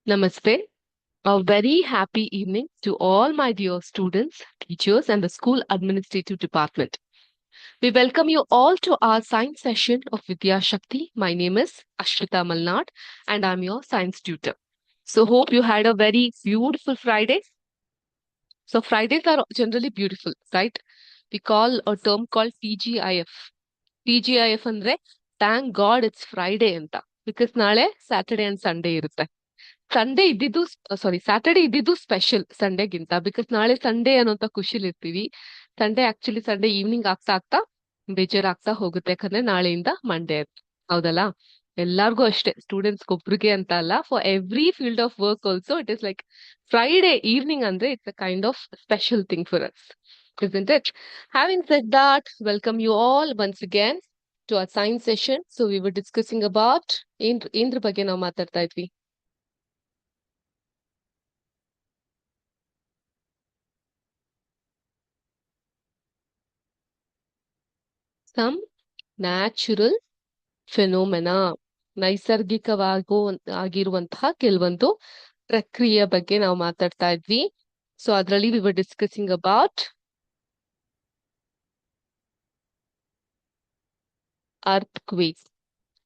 Namaste. A very happy evening to all my dear students, teachers, and the school administrative department. We welcome you all to our science session of Vidya Shakti. My name is Ashwita Malnad, and I'm your science tutor. So, hope you had a very beautiful Friday. So, Fridays are generally beautiful, right? We call a term called TGIF. TGIF ಅಂದ್ರೆ Thank God it's Friday ಅಂತ. Because ನಾಳೆ Saturday and Sunday ಇರುತ್ತೆ. Sunday ಇದ್ದಿದ್ದು Saturday ಇದ್ದಿದ್ದು special ಸಂಡೇಗಿಂತ because ನಾಳೆ Sunday ಅನ್ನೋಂತ ಖುಷಿಲಿ ಇರ್ತೀವಿ. Sunday evening ಆಗ್ತಾ ಆಗ್ತಾ ಬೇಜಾರಾಗ್ತಾ ಹೋಗುತ್ತೆ ಯಾಕಂದ್ರೆ ನಾಳೆಯಿಂದ ಮಂಡೇ ಹೌದಲ್ಲ. ಎಲ್ಲಾರ್ಗೂ ಅಷ್ಟೇ, ಸ್ಟೂಡೆಂಟ್ಸ್ ಒಬ್ರಿಗೆ ಅಂತ ಅಲ್ಲ, for every field of work also it is like Friday evening ಅಂದ್ರೆ it's a kind of special thing for us, isn't it? Having said that, welcome you all once again to our science session. So we were discussing about ಏನ್ರ ಬಗ್ಗೆ ನಾವು ಮಾತಾಡ್ತಾ ಇದ್ವಿ. Some natural ಫೆನೋಮೆನಾ, ಆಗಿರುವಂತಹ ಕೆಲವೊಂದು ಪ್ರಕ್ರಿಯೆಯ ಬಗ್ಗೆ ನಾವು ಮಾತಾಡ್ತಾ ಇದ್ವಿ. ಸೊ ಅದರಲ್ಲಿ ವಿ ವರ್ ಡಿಸ್ಕಸಿಂಗ್ ಅಬೌಟ್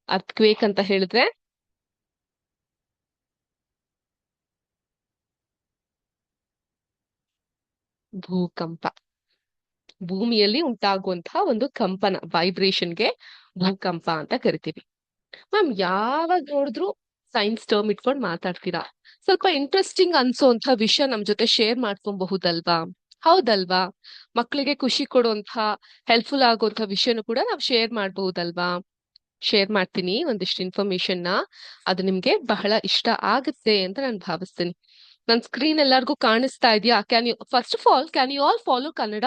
ಅರ್ಥ್ಕ್ವೇಕ್ ಅಂತ ಹೇಳಿದ್ರೆ ಭೂಕಂಪ, ಭೂಮಿಯಲ್ಲಿ ಉಂಟಾಗುವಂತಹ ಒಂದು ಕಂಪನ, ವೈಬ್ರೇಷನ್ಗೆ ಭೂಕಂಪ ಅಂತ ಕರಿತೀವಿ. ಮ್ಯಾಮ್ ಯಾವಾಗ ನೋಡಿದ್ರು ಸೈನ್ಸ್ ಟರ್ಮ್ ಇಟ್ಕೊಂಡು ಮಾತಾಡ್ತೀರಾ, ಸ್ವಲ್ಪ ಇಂಟ್ರೆಸ್ಟಿಂಗ್ ಅನ್ಸೋಂಥ ವಿಷಯ ನಮ್ ಜೊತೆ ಶೇರ್ ಮಾಡ್ಕೊಬಹುದಲ್ವಾ? ಹೌದಲ್ವಾ? ಮಕ್ಕಳಿಗೆ ಖುಷಿ ಕೊಡುವಂತ ಹೆಲ್ಪ್ಫುಲ್ ಆಗುವಂತ ವಿಷಯನೂ ಕೂಡ ನಾವು ಶೇರ್ ಮಾಡಬಹುದಲ್ವಾ? ಶೇರ್ ಮಾಡ್ತೀನಿ ಒಂದಿಷ್ಟು ಇನ್ಫಾರ್ಮೇಶನ್ ನ, ಅದು ನಿಮ್ಗೆ ಬಹಳ ಇಷ್ಟ ಆಗುತ್ತೆ ಅಂತ ನಾನು ಭಾವಿಸ್ತೀನಿ. ನನ್ ಸ್ಕ್ರೀನ್ ಎಲ್ಲರಿಗೂ ಕಾಣಿಸ್ತಾ ಇದೆಯಾ? First of all can you all follow Kannada?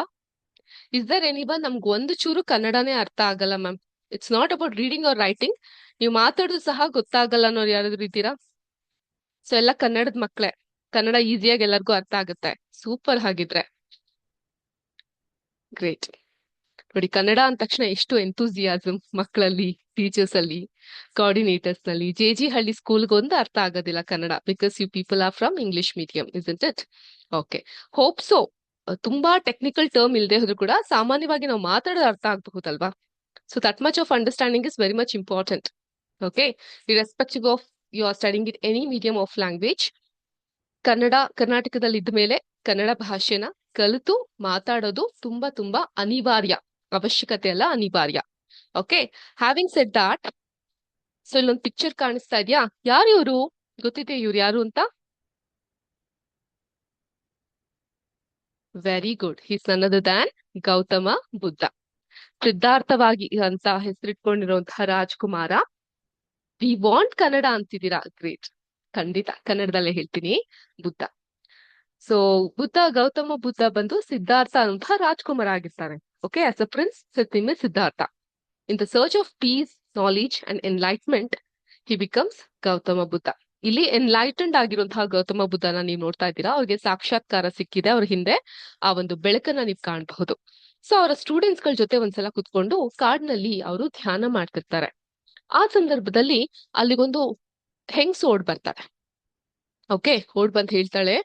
Is there anyone? ನಮ್ಗೆ ಒಂದು ಚೂರು ಕನ್ನಡನೇ ಅರ್ಥ ಆಗಲ್ಲ ma'am. It's not about reading or writing. ನೀವು ಮಾತಾಡೋದು ಸಹ ಗೊತ್ತಾಗಲ್ಲ ಅನ್ನೋರು ಯಾರಾದ್ರೂ ಇದ್ದೀರಾ? ಸೊ ಎಲ್ಲ ಕನ್ನಡದ ಮಕ್ಳೇ, ಕನ್ನಡ ಈಸಿಯಾಗಿ ಎಲ್ಲರಿಗೂ ಅರ್ಥ ಆಗುತ್ತೆ. ಸೂಪರ್. ಹಾಗಿದ್ರೆ ಗ್ರೇಟ್. ನೋಡಿ, ಕನ್ನಡ ಅಂದ ತಕ್ಷಣ ಎಷ್ಟು ಎಂತೂಸಿಯಾಸಮ್ ಮಕ್ಕಳಲ್ಲಿ, ಟೀಚರ್ಸ್ ಅಲ್ಲಿ, ಕೋಆರ್ಡಿನೇಟರ್ಸ್ ನಲ್ಲಿ. ಜೆ ಹಳ್ಳಿ ಸ್ಕೂಲ್ಗೆ ಒಂದು ಅರ್ಥ ಆಗೋದಿಲ್ಲ Kannada, because you people are from English medium, isn't it? Okay, hope so. ತುಂಬಾ ಟೆಕ್ನಿಕಲ್ ಟರ್ಮ್ ಇಲ್ಲದೆ ಹೋದ್ರು ಕೂಡ ಸಾಮಾನ್ಯವಾಗಿ ನಾವು ಮಾತಾಡೋದು ಅರ್ಥ ಆಗಬಹುದಲ್ವಾ? So that much of understanding is very much important. Okay, irrespective of you are studying it any medium of language, ಕರ್ನಾಟಕದಲ್ಲಿ ಇದ್ದ ಮೇಲೆ ಕನ್ನಡ ಭಾಷೆನ ಕಲಿತು ಮಾತಾಡೋದು ತುಂಬಾ ತುಂಬಾ ಅನಿವಾರ್ಯ. ಅವಶ್ಯಕತೆ ಅಲ್ಲ, ಅನಿವಾರ್ಯ. Okay, having said that, so ಇಲ್ಲೊಂದು ಪಿಕ್ಚರ್ ಕಾಣಿಸ್ತಾ ಇದೆಯಾ? ಯಾರು ಇವರು? ಗೊತ್ತಿದೆ ಇವ್ರು ಯಾರು ಅಂತ? Very good. He's none other than Gautama Buddha. ಸಿದ್ಧಾರ್ಥವಾಗಿ ಅಂತ ಹೆಸರಿಟ್ಕೊಂಡಿರುವಂತಹ ರಾಜ್ಕುಮಾರ. ವಿ ವಾಂಟ್ ಕನ್ನಡ ಅಂತಿದ್ದೀರಾ, ಗ್ರೇಟ್. ಖಂಡಿತ ಕನ್ನಡದಲ್ಲೇ ಹೇಳ್ತೀನಿ, ಬುದ್ಧ. ಸೊ ಗೌತಮ ಬುದ್ಧ ಬಂದು ಸಿದ್ಧಾರ್ಥ ಅಂತ ರಾಜ್ಕುಮಾರ್ ಆಗಿರ್ತಾರೆ. ಓಕೆ, ಆಸ್ ಅ ಪ್ರಿನ್ಸ್ ಸಿದ್ಧಿಮೆ Siddhartha. In the search of peace, knowledge and enlightenment he becomes Gautama Buddha. ಇಲ್ಲಿ ಎನ್ಲೈಟೆಂಡ್ ಆಗಿರುವಂತಹ ಗೌತಮ ಬುದ್ಧನ ನೀವು ನೋಡ್ತಾ ಇದ್ದೀರಾ. ಅವ್ರಿಗೆ ಸಾಕ್ಷಾತ್ಕಾರ ಸಿಕ್ಕಿದೆ, ಅವ್ರ ಹಿಂದೆ ಆ ಒಂದು ಬೆಳಕನ್ನ ನೀವು ಕಾಣಬಹುದು. ಸೊ ಅವರ ಸ್ಟೂಡೆಂಟ್ಸ್ ಗಳ ಜೊತೆ ಒಂದ್ಸಲ ಕುತ್ಕೊಂಡು ಕಾಡ್ನಲ್ಲಿ ಅವರು ಧ್ಯಾನ ಮಾಡ್ತಿರ್ತಾರೆ. ಆ ಸಂದರ್ಭದಲ್ಲಿ ಅಲ್ಲಿಗೊಂದು ಹೆಂಗ್ಸು ಓಡ್ ಬರ್ತಾರೆ. ಓಕೆ, ಓಡ್ ಬಂದ್ ಹೇಳ್ತಾಳೆ,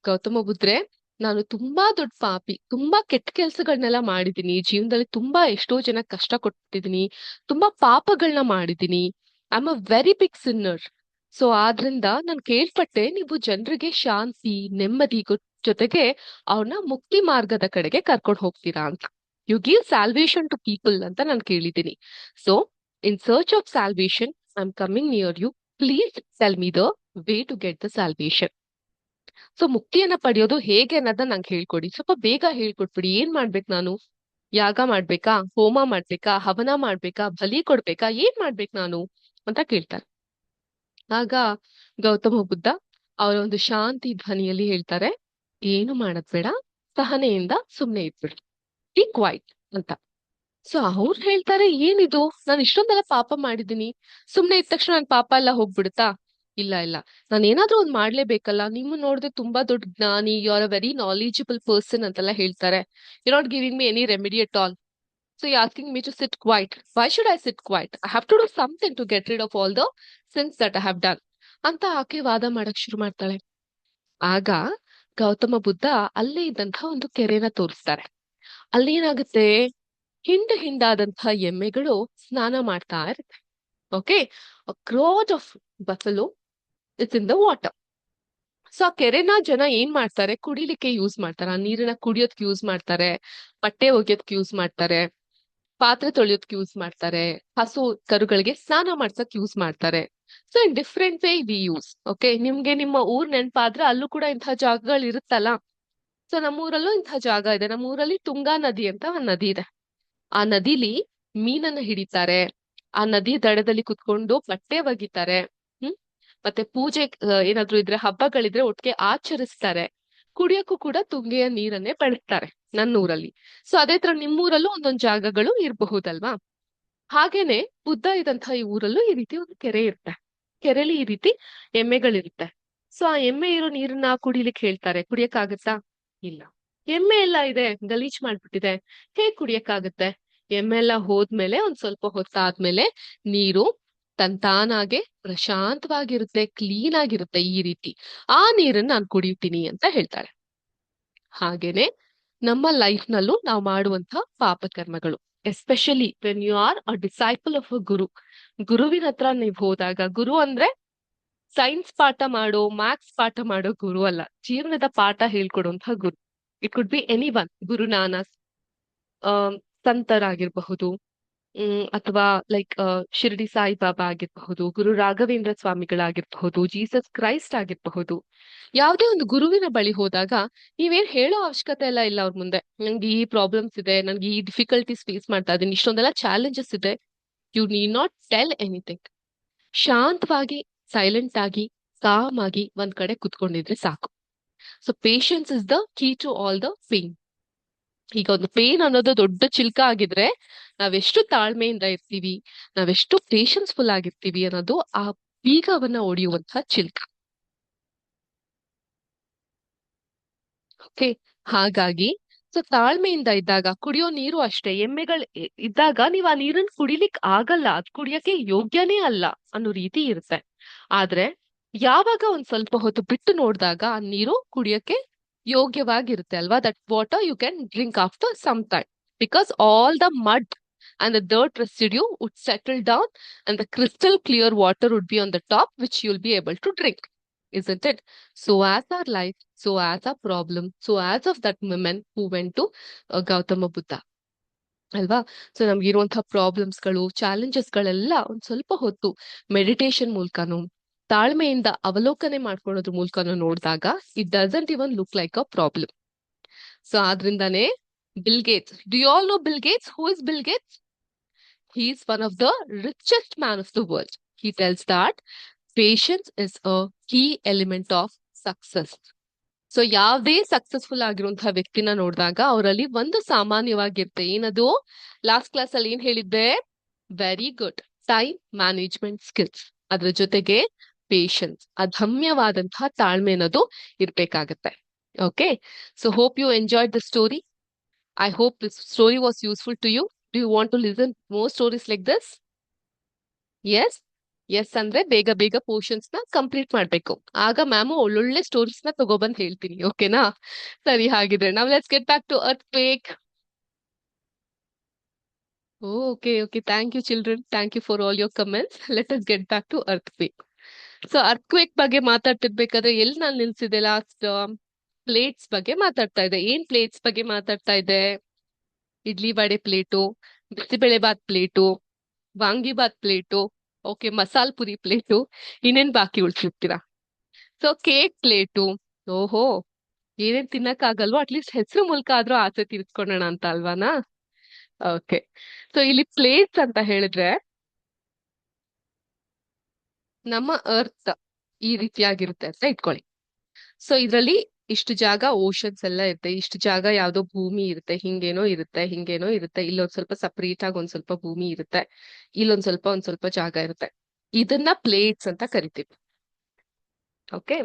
ಗೌತಮ ಬುದ್ರೆ, ನಾನು ತುಂಬಾ ದೊಡ್ಡ ಪಾಪಿ, ತುಂಬಾ ಕೆಟ್ಟ ಕೆಲ್ಸಗಳನ್ನೆಲ್ಲ ಮಾಡಿದೀನಿ ಜೀವನದಲ್ಲಿ, ತುಂಬಾ ಎಷ್ಟೋ ಜನ ಕಷ್ಟ ಕೊಟ್ಟಿದೀನಿ, ತುಂಬಾ ಪಾಪಗಳನ್ನ ಮಾಡಿದೀನಿ. I am a very big sinner. So ಆದ್ರಿಂದ ನಾನು ಕೇಳ್ಪಟ್ಟೆ ನೀವು ಜನರಿಗೆ ಶಾಂತಿ, ನೆಮ್ಮದಿ ಜೊತೆಗೆ ಅವ್ರನ್ನ ಮುಕ್ತಿ ಮಾರ್ಗದ ಕಡೆಗೆ ಕರ್ಕೊಂಡು ಹೋಗ್ತೀರಾ ಅಂತ. You give salvation to people ಅಂತ ನಾನು ಕೇಳಿದ್ದೀನಿ. So in search of salvation I am coming near you. Please tell me the way to get the salvation. So ಮುಕ್ತಿಯನ್ನ ಪಡೆಯೋದು ಹೇಗೆ ಅನ್ನೋದನ್ನ ನಂಗೆ ಹೇಳ್ಕೊಡಿ, ಸ್ವಲ್ಪ ಬೇಗ ಹೇಳ್ಕೊಟ್ಬಿಡಿ. ಏನ್ ಮಾಡ್ಬೇಕು ನಾನು? ಯಾಗ ಮಾಡ್ಬೇಕಾ? ಹೋಮ ಮಾಡ್ಬೇಕಾ? ಹವನ ಮಾಡ್ಬೇಕಾ? ಬಲಿ ಕೊಡ್ಬೇಕಾ? ಏನ್ ಮಾಡ್ಬೇಕು ನಾನು ಅಂತ ಕೇಳ್ತಾರೆ. ಆಗ ಗೌತಮ ಬುದ್ಧ ಅವರ ಒಂದು ಶಾಂತಿ ಧ್ವನಿಯಲ್ಲಿ ಹೇಳ್ತಾರೆ, ಏನು ಮಾಡದ್ ಬೇಡ, ಸಹನೆಯಿಂದ ಸುಮ್ನೆ ಇದ್ಬಿಡು, ಬಿ ಕ್ವೈಟ್ ಅಂತ. ಸೊ ಅವ್ರು ಹೇಳ್ತಾರೆ, ಏನಿದು, ನಾನು ಇಷ್ಟೊಂದೆಲ್ಲ ಪಾಪ ಮಾಡಿದೀನಿ, ಸುಮ್ನೆ ಇದ್ದ ತಕ್ಷಣ ನನ್ ಪಾಪ ಎಲ್ಲ ಹೋಗ್ಬಿಡುತ್ತಾ? ಇಲ್ಲ ಇಲ್ಲ, ನಾನು ಏನಾದ್ರೂ ಒಂದ್ ಮಾಡ್ಲೇಬೇಕಲ್ಲ. ನೀವು ನೋಡಿದ್ರೆ ತುಂಬಾ ದೊಡ್ಡ ಜ್ಞಾನಿ, you are a very knowledgeable person ಅಂತೆಲ್ಲ ಹೇಳ್ತಾರೆ. You not giving me any remedy at all. So you asking me to sit quiet. Why should I sit quiet? I have to do something to get rid of all the sins that I have done. ಅಂತ ಆಕೆ ವಾದ ಮಾಡಕ್ ಶುರು ಮಾಡ್ತಾಳೆ. ಆಗ ಗೌತಮ ಬುದ್ಧ ಅಲ್ಲೇ ಇದ್ದಂತಹ ಒಂದು ಕೆರೆನ ತೋರಿಸ್ತಾರೆ. ಅಲ್ಲಿ ಏನಾಗುತ್ತೆ, ಹಿಂಡಾದಂತಹ ಎಮ್ಮೆಗಳು ಸ್ನಾನ ಮಾಡ್ತಾ ಇರುತ್ತೆ. Okay, Croce of Buffalo it's in the water. So ಆ ಕೆರೆನ ಜನ ಏನ್ ಮಾಡ್ತಾರೆ, ಕುಡಿಲಿಕ್ಕೆ ಯೂಸ್ ಮಾಡ್ತಾರೆ. ಆ ನೀರನ್ನ ಕುಡಿಯೋದಕ್ಕೆ ಯೂಸ್ ಮಾಡ್ತಾರೆ, ಬಟ್ಟೆ ಒಗೆಯೋದಕ್ಕೆ ಯೂಸ್ ಮಾಡ್ತಾರೆ, ಪಾತ್ರೆ ತೊಳೆಯೋದಕ್ಕೆ ಯೂಸ್ ಮಾಡ್ತಾರೆ, ಹಸು ಕರುಗಳಿಗೆ ಸ್ನಾನ ಮಾಡ್ಸಕ್ ಯೂಸ್ ಮಾಡ್ತಾರೆ. So in different way we use. Okay, ನಿಮ್ಗೆ ನಿಮ್ಮ ಊರ್ ನೆನಪಾದ್ರೆ ಅಲ್ಲೂ ಕೂಡ ಇಂತಹ ಜಾಗಗಳು ಇರುತ್ತಲ್ಲ. ಸೊ ನಮ್ಮೂರಲ್ಲೂ ಇಂತಹ ಜಾಗ ಇದೆ. ನಮ್ಮೂರಲ್ಲಿ ತುಂಗಾ ನದಿ ಅಂತ ಒಂದ್ ನದಿ ಇದೆ. ಆ ನದಿಲಿ ಮೀನನ್ನ ಹಿಡಿತಾರೆ. ಆ ನದಿ ದಡದಲ್ಲಿ ಕುತ್ಕೊಂಡು ಬಟ್ಟೆ ಒಗಿತಾರೆ. ಹ್ಮ್, ಮತ್ತೆ ಪೂಜೆ ಏನಾದ್ರು ಇದ್ರೆ, ಹಬ್ಬಗಳಿದ್ರೆ ಒಟ್ಟಿಗೆ ಆಚರಿಸ್ತಾರೆ. ಕುಡಿಯಕ್ಕೂ ಕೂಡ ತುಂಗೆಯ ನೀರನ್ನೇ ಬಳಸ್ತಾರೆ ನನ್ನ ಊರಲ್ಲಿ. ಸೊ ಅದೇ ತರ ನಿಮ್ಮೂರಲ್ಲೂ ಒಂದೊಂದ್ ಜಾಗಗಳು ಇರಬಹುದಲ್ವಾ. ಹಾಗೇನೆ ಬುದ್ಧ ಇದ್ದಂತಹ ಈ ಊರಲ್ಲೂ ಈ ರೀತಿ ಒಂದು ಕೆರೆ ಇರುತ್ತೆ. ಕೆರೆಲಿ ಈ ರೀತಿ ಎಮ್ಮೆಗಳಿರುತ್ತೆ. ಸೊ ಆ ಎಮ್ಮೆ ಇರೋ ನೀರನ್ನ ಕುಡಿಲಿಕ್ಕೆ ಹೇಳ್ತಾರೆ. ಕುಡಿಯಕ್ಕಾಗತ್ತಾ? ಇಲ್ಲ. ಎಮ್ಮೆ ಎಲ್ಲ ಇದೆ, ಗಲೀಜ್ ಮಾಡ್ಬಿಟ್ಟಿದೆ, ಹೇಗ್ ಕುಡಿಯಕ್ಕಾಗತ್ತೆ? ಎಮ್ಮೆ ಎಲ್ಲ ಹೋದ್ಮೇಲೆ ಒಂದ್ ಸ್ವಲ್ಪ ಹೊತ್ತಾದ್ಮೇಲೆ ನೀರು ತಂತಾನಾಗೆ ಪ್ರಶಾಂತವಾಗಿರುತ್ತೆ, ಕ್ಲೀನ್ ಆಗಿರುತ್ತೆ. ಈ ರೀತಿ ಆ ನೀರನ್ನ ನಾನು ಕುಡಿಯುತ್ತೀನಿ ಅಂತ ಹೇಳ್ತಾಳೆ. ಹಾಗೇನೆ ನಮ್ಮ ಲೈಫ್ ನಲ್ಲೂ ನಾವು ಮಾಡುವಂತಹ ಪಾಪಕರ್ಮಗಳು, especially when you are a disciple of a guru. ಗುರುವಿನ ಹತ್ರ ನೀವು ಹೋದಾಗ, ಗುರು ಅಂದ್ರೆ ಸೈನ್ಸ್ ಪಾಠ ಮಾಡೋ, ಮ್ಯಾಥ್ಸ್ ಪಾಠ ಮಾಡೋ ಗುರು ಅಲ್ಲ, ಜೀವನದ ಪಾಠ ಹೇಳ್ಕೊಡುವಂತಹ ಗುರು. It could be any one. Guru Nanak, ಸಂತರಾಗಿರ್ಬಹುದು, ಅಥವಾ ಲೈಕ್ ಶಿರ್ಡಿ ಸಾಯಿಬಾಬಾ ಆಗಿರಬಹುದು, ಗುರು ರಾಘವೇಂದ್ರ ಸ್ವಾಮಿಗಳಾಗಿರಬಹುದು, ಜೀಸಸ್ ಕ್ರೈಸ್ಟ್ ಆಗಿರಬಹುದು. ಯಾವುದೇ ಒಂದು ಗುರುವಿನ ಬಳಿ ಹೋದಾಗ ನೀವೇನ್ ಹೇಳೋ ಅವಶ್ಯಕತೆ ಎಲ್ಲ ಇಲ್ಲ ಅವ್ರ ಮುಂದೆ. ನನ್ಗೆ ಈ ಪ್ರಾಬ್ಲಮ್ಸ್ ಇದೆ, ನನ್ಗೆ ಈ ಡಿಫಿಕಲ್ಟೀಸ್ ಫೇಸ್ ಮಾಡ್ತಾ ಇದ್ದೀನಿ, ಇಷ್ಟೊಂದೆಲ್ಲ ಚಾಲೆಂಜಸ್ ಇದೆ. You need not tell anything. ಶಾಂತವಾಗಿ, ಸೈಲೆಂಟ್ ಆಗಿ, ಕಾಮ್ ಆಗಿ ಒಂದ್ ಕಡೆ ಕುತ್ಕೊಂಡಿದ್ರೆ ಸಾಕು. So patience is the key to all the pain. ಈಗ ಒಂದು ಪೇನ್ ಅನ್ನೋದು ದೊಡ್ಡ ಚಿಲ್ಕ ಆಗಿದ್ರೆ, ನಾವೆಷ್ಟು ತಾಳ್ಮೆಯಿಂದ ಇರ್ತೀವಿ, ನಾವೆಷ್ಟು ಪೇಶನ್ಸ್ಫುಲ್ ಆಗಿರ್ತೀವಿ ಅನ್ನೋದು ಆ ಬೀಗವನ್ನ ಒಡೆಯುವಂತಹ ಚಿಲ್ಕ. ಓಕೆ, ಹಾಗಾಗಿ ಸೊ ತಾಳ್ಮೆಯಿಂದ ಇದ್ದಾಗ, ಕುಡಿಯೋ ನೀರು ಅಷ್ಟೇ, ಎಮ್ಮೆಗಳು ಇದ್ದಾಗ ನೀವ್ ಆ ನೀರನ್ನ ಕುಡಿಲಿಕ್ ಆಗಲ್ಲ, ಅದ್ ಕುಡಿಯಕ್ಕೆ ಯೋಗ್ಯನೇ ಅಲ್ಲ ಅನ್ನೋ ರೀತಿ ಇರುತ್ತೆ. ಆದ್ರೆ ಯಾವಾಗ ಒಂದ್ ಸ್ವಲ್ಪ ಹೊತ್ತು ಬಿಟ್ಟು ನೋಡಿದಾಗ ಆ ನೀರು ಕುಡಿಯಕ್ಕೆ ಯೋಗ್ಯವಾಗಿರುತ್ತೆ ಅಲ್ವಾ. That water you can drink after some time, because all the mud and the dirt residue would settle down and the crystal clear water would be on the top, which you'll be able to drink, isn't it? So as our life, so as our problem, so as of that woman who went to Gautama Buddha, ಅಲ್ವಾ. So ನಮ್ಗಿರುವಂತಹ ಪ್ರಾಬ್ಲಮ್ಸ್ಗಳು, ಚಾಲೆಂಜಸ್ಗಳೆಲ್ಲ ಒಂದ್ ಸ್ವಲ್ಪ ಹೊತ್ತು meditation ಮೂಲಕನೂ, ತಾಳ್ಮೆಯಿಂದ ಅವಲೋಕನೆ ಮಾಡ್ಕೊಳ್ಳೋದ್ರ ಮೂಲಕನೂ ನೋಡಿದಾಗ it doesn't even look like a problem. So ಆದ್ರಿಂದಾನೇ Bill Gates, do you all know Bill Gates? Who is Bill Gates? He is one of the richest man of the world. He tells that patience is a key element of success. So ಯಾವ್ದೇ successful ಆಗಿರುವಂತಹ ವ್ಯಕ್ತಿನ ನೋಡಿದಾಗ ಅವರಲ್ಲಿ ಒಂದು ಸಾಮಾನ್ಯವಾಗಿರುತ್ತೆ. ಏನದು? Last class ಅಲ್ಲಿ ಏನ್ ಹೇಳಿದ್ದೆ? Very good time management skills. ಅದ್ರ ಜೊತೆಗೆ ಪೇಶನ್ಸ್, ಅದಮ್ಯವಾದಂತಹ ತಾಳ್ಮೆ ಅನ್ನೋದು ಇರ್ಬೇಕಾಗತ್ತೆ. Okay, so hope you enjoyed the story. I hope this story was useful to you. Do you want to listen more stories like this? Yes? Yes ಅಂದ್ರೆ ಬೇಗ ಬೇಗ portions ನ ಕಂಪ್ಲೀಟ್ ಮಾಡ್ಬೇಕು. ಆಗ ಮ್ಯಾಮು ಒಳ್ಳೊಳ್ಳೆ ಸ್ಟೋರೀಸ್ ನ ತಗೊಬಂದ್ ಹೇಳ್ತೀನಿ. ಓಕೆನಾ? ಸರಿ, ಹಾಗಿದ್ರೆ ನಾವ್ let's get back to earthquake. Okay okay, thank you children, thank you for all your comments. Let us get back to earthquake. So earthquake ಬಗ್ಗೆ ಮಾತಾಡ್ತಿರ್ಬೇಕಾದ್ರೆ ಎಲ್ಲಿ ನಾನು ನಿಲ್ಸಿದೆ ಲಾಸ್ಟ್? ಪ್ಲೇಟ್ಸ್ ಬಗ್ಗೆ ಮಾತಾಡ್ತಾ ಇದ್ದೆ. ಏನ್ ಪ್ಲೇಟ್ಸ್ ಬಗ್ಗೆ ಮಾತಾಡ್ತಾ ಇದ್ದೆ? Idli vada plate, bisibele bath plate, vangibath plate, okay, masal puri plate, ಇನ್ನೇನ್ ಬಾಕಿ ಉಳ್ಸಿರ್ತೀರಾ? So cake plate. ಓಹೋ, ಏನೇನ್ ತಿನ್ನಕ್ ಆಗಲ್ವೋ ಅಟ್ಲೀಸ್ಟ್ ಹೆಸರು ಮೂಲಕ ಆದ್ರೂ ಆಸೆ ತೀರ್ಸ್ಕೊಳ್ಳೋಣ ಅಂತ ಅಲ್ವಾನಾ? ಓಕೆ, ಸೊ ಇಲ್ಲಿ ಪ್ಲೇಟ್ಸ್ ಅಂತ ಹೇಳಿದ್ರೆ ನಮ್ಮ ಅರ್ತ್ ಈ ರೀತಿಯಾಗಿರುತ್ತೆ ಅಂತ ಇಟ್ಕೊಳ್ಳಿ. ಸೊ ಇದ್ರಲ್ಲಿ ಇಷ್ಟು ಜಾಗ ಓಷನ್ಸ್ ಎಲ್ಲ ಇರುತ್ತೆ, ಇಷ್ಟು ಜಾಗ ಯಾವ್ದೋ ಭೂಮಿ ಇರುತ್ತೆ, ಹಿಂಗೇನೋ ಇರುತ್ತೆ, ಹಿಂಗೇನೋ ಇರುತ್ತೆ. ಇಲ್ಲೊಂದ್ ಸ್ವಲ್ಪ ಸಪರೇಟ್ ಆಗಿ ಒಂದ್ ಸ್ವಲ್ಪ ಭೂಮಿ ಇರುತ್ತೆ, ಇಲ್ಲೊಂದ್ ಸ್ವಲ್ಪ ಜಾಗ ಇರುತ್ತೆ. ಇದನ್ನ ಪ್ಲೇಟ್ಸ್ ಅಂತ ಕರಿತೀವಿ. ಓಕೆ,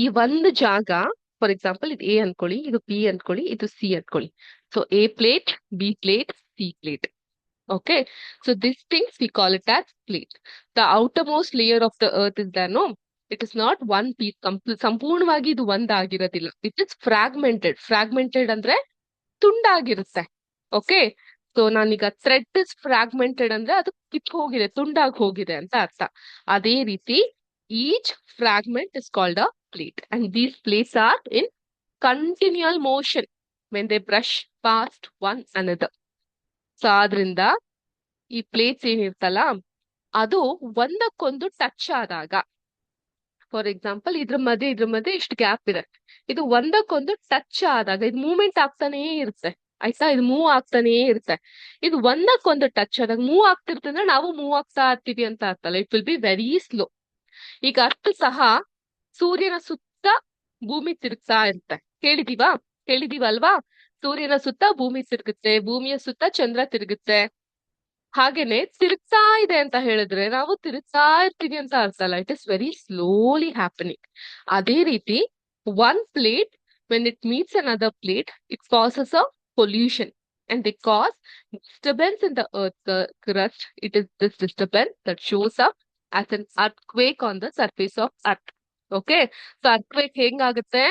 ಈ ಒಂದು ಜಾಗ, ಫಾರ್ ಎಕ್ಸಾಂಪಲ್ ಇದು ಎ ಅನ್ಕೊಳ್ಳಿ, ಇದು ಬಿ ಅನ್ಕೊಳ್ಳಿ, ಇದು ಸಿ ಅನ್ಕೊಳ್ಳಿ. So A plate, B plate, C plate. Okay, so these things we call it as plate. The outermost layer of the earth is there, no? It is not one piece. ಸಂಪೂರ್ಣವಾಗಿ ಇದು ಒಂದಾಗಿರೋದಿಲ್ಲ. It is fragmented. Fragmented ಅಂದ್ರೆ ತುಂಡಾಗಿರುತ್ತೆ. Okay, so ನಾನೀಗ thread is fragmented ಅಂದ್ರೆ ಅದು ಕಿತ್ತು ಹೋಗಿದೆ, ತುಂಡಾಗಿ ಹೋಗಿದೆ ಅಂತ ಅರ್ಥ. ಅದೇ ರೀತಿ each fragment is called a plate and these plates are in continual motion when they brush past one another. So ಆದ್ರಿಂದ ಈ ಪ್ಲೇಟ್ಸ್ ಏನಿರ್ತಲ್ಲ ಅದು ಒಂದಕ್ಕೊಂದು ಟಚ್ ಆದಾಗ, ಫಾರ್ ಎಕ್ಸಾಂಪಲ್ ಇದ್ರ ಮಧ್ಯೆ ಇಷ್ಟು ಗ್ಯಾಪ್ ಇದೆ, ಇದು ಒಂದಕ್ಕೊಂದು ಟಚ್ ಆದಾಗ ಇದು ಮೂವ್ಮೆಂಟ್ ಆಗ್ತಾನೇ ಇರುತ್ತೆ. ಆಯ್ತಾ, ಇದು ಮೂವ್ ಆಗ್ತಾನೇ ಇರುತ್ತೆ. ಇದು ಒಂದಕ್ಕೊಂದು ಟಚ್ ಆದಾಗ ಮೂವ್ ಆಗ್ತಿರ್ತಂದ್ರೆ ನಾವು ಮೂವ್ ಆಗ್ತಾ ಇರ್ತೀವಿ ಅಂತ ಅರ್ಥಲ್ಲ. It will be very slow. ಈಗ ಅರ್ಥ ಸಹ ಸೂರ್ಯನ ಸುತ್ತ ಭೂಮಿ ತಿರುಗ್ತಾ ಇರುತ್ತೆ. ಕೇಳಿದೀವಲ್ವಾ? ಸೂರ್ಯನ ಸುತ್ತ ಭೂಮಿ ತಿರುಗುತ್ತೆ, ಭೂಮಿಯ ಸುತ್ತ ಚಂದ್ರ ತಿರುಗುತ್ತೆ. ಹಾಗೇನೆ ತಿರುಗ್ತಾ ಇದೆ ಅಂತ ಹೇಳಿದ್ರೆ ನಾವು ತಿರುಗ್ತಾ ಇರ್ತೀವಿ ಅಂತ ಅರ್ಥ ಅಲ್ಲ. It is very slowly happening. ಅದೇ ರೀತಿ one plate when it meets another plate it causes a pollution and they cause disturbance in the earth crust. It is this disturbance that shows up as an earthquake on the surface of earth. Okay, so earthquake ಹೆಂಗಾಗುತ್ತೆ?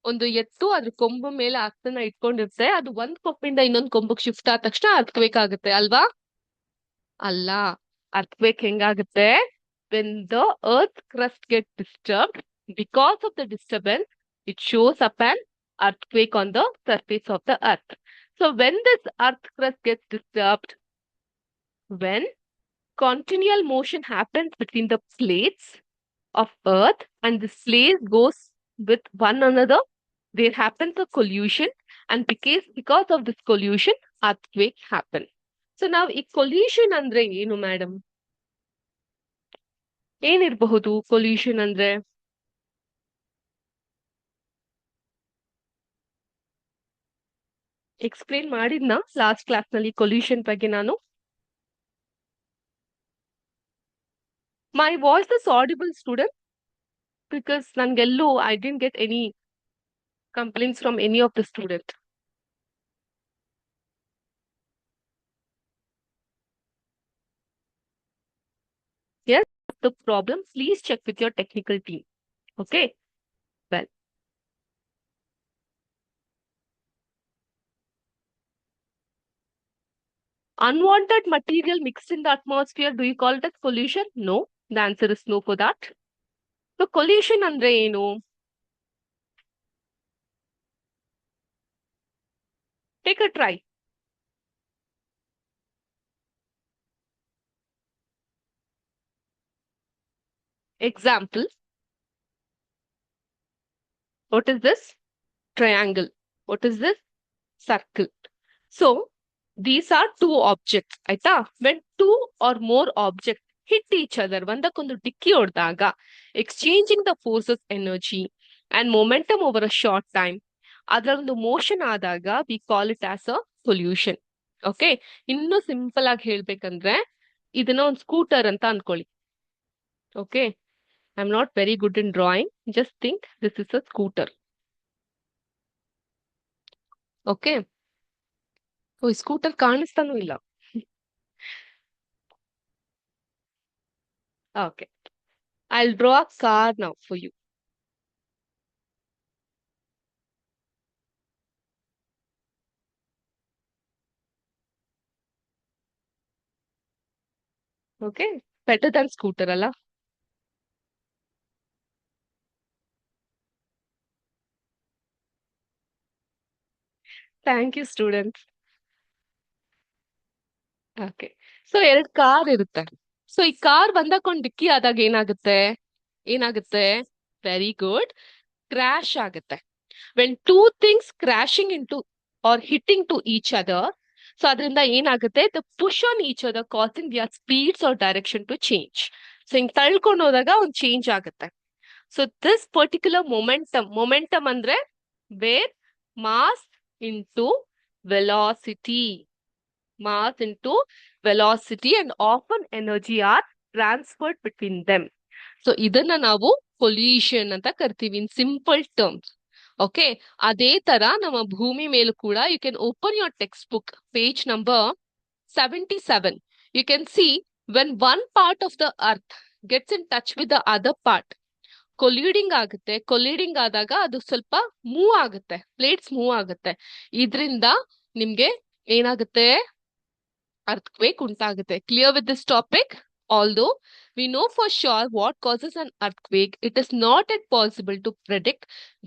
ಒಂದು ಎತ್ತು ಅದ್ರ ಕೊಂಬು ಮೇಲೆ ಅರ್ಥನ ಇಟ್ಕೊಂಡಿರುತ್ತೆ, ಅದು ಒಂದ್ ಕೊಂಬಿಂದ ಇನ್ನೊಂದ್ ಕೊಂಬಕ್ shift ಆದ ತಕ್ಷಣ ಅರ್ಥಕ್ವೇಕ್ ಆಗುತ್ತೆ ಅಲ್ವಾ? ಅಲ್ಲ, earthquake ಹೆಂಗಾಗುತ್ತೆ? when the earth crust gets disturbed, because of the disturbance it shows up an earthquake on the surface of the earth. So when this earth crust gets disturbed, when continual motion happens between the plates of earth and this place goes with one another, there happens a collision, and because of this collision earthquake happens. So now ಈ collision ಅಂದ್ರೆ ಏನು madam? ಏನಿರಬಹುದು collision ಅಂದ್ರೆ? Explain ಮಾಡಿದ್ನಾ last class ನಲ್ಲಿ collision ಬಗ್ಗೆ ನಾನು? My voice is audible, student? Because nangellu I didn't get any complaints from any of the students. Yes, the problem, please check with your technical team. Okay, well. Unwanted material mixed in the atmosphere, do you call it as pollution? No, the answer is no for that. So pollution andre ಏನು? Take a try. Example. What is this? Triangle. What is this? Circle. So these are two objects. ಆಯ್ತಾ? When two or more objects hit each other, ಒಂದಕ್ಕೊಂದು ಡಿಕ್ಕಿ ಹೊಡೆದಾಗ, exchanging the forces, energy and momentum over a short time, ಅದರ ಒಂದು motion ಆದಾಗ we call it as a pollution. Okay, ಇನ್ನು simple ಆಗಿ ಹೇಳ್ಬೇಕಂದ್ರೆ ಇದನ್ನ ಒಂದು ಸ್ಕೂಟರ್ ಅಂತ ಅನ್ಕೊಳ್ಳಿ. Okay, I am not very good in drawing, just think this is a scooter. Okay, oh scooter ಕಾಣಿಸ್ತಾನೂ ಇಲ್ಲ. Okay, I'll draw a car now for you. Okay, better than scooter ಅಲ್ಲ? Thank you students. Okay, so 2 car ಇರುತ್ತೆ. So ಈ car ಒಂದಕ್ಕೊಂದು ಡಿಕ್ಕಿ ಆದಾಗ ಏನಾಗುತ್ತೆ? Very good, crash ಆಗುತ್ತೆ. when two things crashing into or hitting to each other, so ಅದರಿಂದ ಏನಾಗುತ್ತೆ? the push on each other causing their speeds or direction to change. So ಹಿಂಗ್ ತಳ್ಕೊಂಡು ಹೋದಾಗ ಒಂದು ಚೇಂಜ್ ಆಗುತ್ತೆ. ಸೊ this particular momentum ಅಂದ್ರೆ where mass into velocity and often energy are transferred between them. So ಇದನ್ನ ನಾವು collision ಅಂತ ಕರಿತೀವಿ in simple terms. Okay, ಅದೇ ತರ ನಮ್ಮ ಭೂಮಿ ಮೇಲೂ ಕೂಡ you can open your textbook page number 77. You can see when one part of the earth gets in touch with the other part, ಕೊಲ್ಯೂಡಿಂಗ್ ಆಗುತ್ತೆ. ಕೊಲ್ಯೂಡಿಂಗ್ ಆದಾಗ ಅದು ಸ್ವಲ್ಪ ಮೂವ್ ಆಗುತ್ತೆ, ಪ್ಲೇಟ್ಸ್ ಮೂವ್ ಆಗುತ್ತೆ. ಇದರಿಂದ ನಿಮ್ಗೆ ಏನಾಗುತ್ತೆ, earthquake ಉಂಟಾಗುತ್ತೆ. Clear with this topic? Although we know for sure what causes an earthquake, it is not yet possible to predict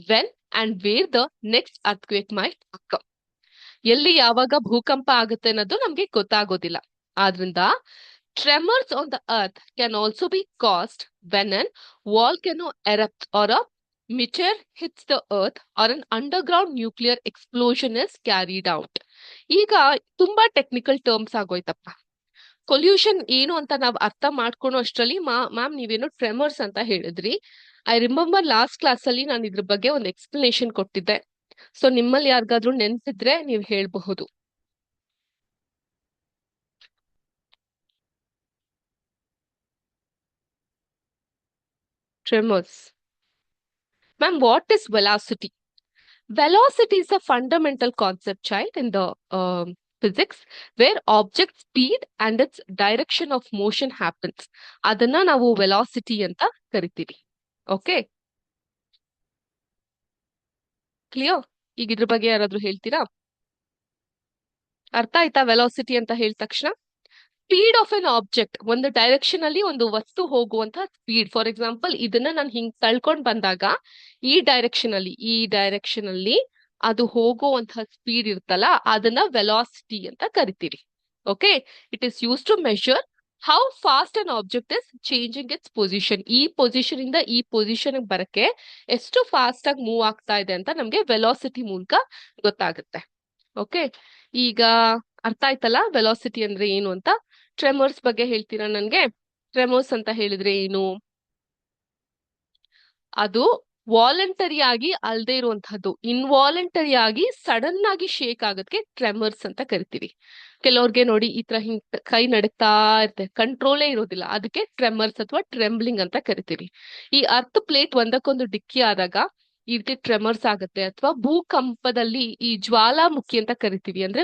when and where the next earthquake might occur. ಎಲ್ಲಿ ಯಾವಾಗ ಭೂಕಂಪ ಆಗುತ್ತೆ ಅನ್ನೋದು ನಮ್ಗೆ ಗೊತ್ತಾಗೋದಿಲ್ಲ. ಆದ್ರಿಂದ tremors on the earth can also be caused when an volcano erupts or a meteor hits the earth or an underground nuclear explosion is carried out. ಈಗ ತುಂಬಾ ಟೆಕ್ನಿಕಲ್ ಟರ್ಮ್ಸ್ ಆಗೋಯ್ತಪ್ಪ. ಕೊಲ್ಯೂಷನ್ ಏನು ಅಂತ ನಾವ್ ಅರ್ಥ ಮಾಡ್ಕೊಳೋ ಅಷ್ಟ್ರಲ್ಲಿ ಮ್ಯಾಮ್ ನೀವೇನೋ ಟ್ರೆಮರ್ಸ್ ಅಂತ ಹೇಳಿದ್ರಿ. ಐ ರಿಮೆಂಬರ್ ಲಾಸ್ಟ್ ಕ್ಲಾಸ್ ಅಲ್ಲಿ ನಾನು ಇದ್ರ ಬಗ್ಗೆ ಒಂದು ಎಕ್ಸ್ಪ್ಲನೇಷನ್ ಕೊಟ್ಟಿದ್ದೆ. ಸೊ ನಿಮ್ಮಲ್ಲಿ ಯಾರಿಗಾದ್ರೂ ನೆನ್ಪಿದ್ರೆ ನೀವ್ ಹೇಳ್ಬಹುದು. Tremors. Ma'am, what is velocity? Velocity is a fundamental concept, child, in the physics, where object speed and its direction of motion happens. ಅದನ್ನ ನಾವು velocity ಅಂತ ಕರಿತೀವಿ. Okay, clear? ಈಗ ಇದ್ರ ಬಗ್ಗೆ ಯಾರಾದ್ರೂ ಹೇಳ್ತೀರಾ? ಅರ್ಥ ಆಯ್ತಾ ವೆಲಾಸಿಟಿ ಅಂತ ಹೇಳಿದ ತಕ್ಷಣ? ಸ್ಪೀಡ್ ಆಫ್ ಎನ್ ಆಬ್ಜೆಕ್ಟ್, ಒಂದು ಡೈರೆಕ್ಷನ್ ಅಲ್ಲಿ ಒಂದು ವಸ್ತು ಹೋಗುವಂತ ಸ್ಪೀಡ್. ಫಾರ್ ಎಕ್ಸಾಂಪಲ್, ಇದನ್ನ ನಾನು ಹಿಂಗ್ ತಳ್ಕೊಂಡ್ ಬಂದಾಗ ಈ ಡೈರೆಕ್ಷನ್ ಅಲ್ಲಿ ಅದು ಹೋಗುವಂತಹ ಸ್ಪೀಡ್ ಇರ್ತಲ್ಲ, ಅದನ್ನ ವೆಲಾಸಿಟಿ ಅಂತ ಕರಿತೀವಿ. Okay, it is use to measure how fast an object is changing its position. ಈ ಪೊಸಿಷನ್ ಇಂದ ಈ ಪೊಸಿಷನ್ ಬರಕ್ಕೆ ಎಷ್ಟು ಫಾಸ್ಟ್ ಆಗಿ ಮೂವ್ ಆಗ್ತಾ ಇದೆ ಅಂತ ನಮ್ಗೆ ವೆಲಾಸಿಟಿ ಮೂಲಕ ಗೊತ್ತಾಗುತ್ತೆ. ಓಕೆ, ಈಗ ಅರ್ಥ ಆಯ್ತಲ್ಲ ವೆಲಾಸಿಟಿ ಅಂದ್ರೆ ಏನು ಅಂತ. ಟ್ರೆಮರ್ಸ್ ಬಗ್ಗೆ ಹೇಳ್ತೀರಾ ನನ್ಗೆ? ಟ್ರೆಮರ್ಸ್ ಅಂತ ಹೇಳಿದ್ರೆ ಏನು? ಅದು ವಾಲಂಟರಿ ಆಗಿ ಅಲ್ದೇ ಇರುವಂತಹದ್ದು, ಇನ್ವಾಲಂಟರಿ ಆಗಿ ಸಡನ್ ಆಗಿ ಶೇಕ್ ಆಗೋದಕ್ಕೆ ಟ್ರೆಮರ್ಸ್ ಅಂತ ಕರಿತೀವಿ. ಕೆಲವ್ರಿಗೆ ನೋಡಿ ಈ ತರ ಹಿಂಗ್ ಕೈ ನಡುಕ್ತಾ ಇರುತ್ತೆ, ಕಂಟ್ರೋಲೇ ಇರೋದಿಲ್ಲ, ಅದಕ್ಕೆ ಟ್ರೆಮರ್ಸ್ ಅಥವಾ ಟ್ರೆಂಬ್ಲಿಂಗ್ ಅಂತ ಕರಿತೀವಿ. ಈ ಅರ್ತ್ ಪ್ಲೇಟ್ ಒಂದಕ್ಕೊಂದು ಡಿಕ್ಕಿ ಆದಾಗ ಈ ರೀತಿ ಟ್ರೆಮರ್ಸ್ ಆಗುತ್ತೆ. ಅಥವಾ ಭೂಕಂಪದಲ್ಲಿ ಈ ಜ್ವಾಲಾಮುಖಿ ಅಂತ ಕರಿತೀವಿ, ಅಂದ್ರೆ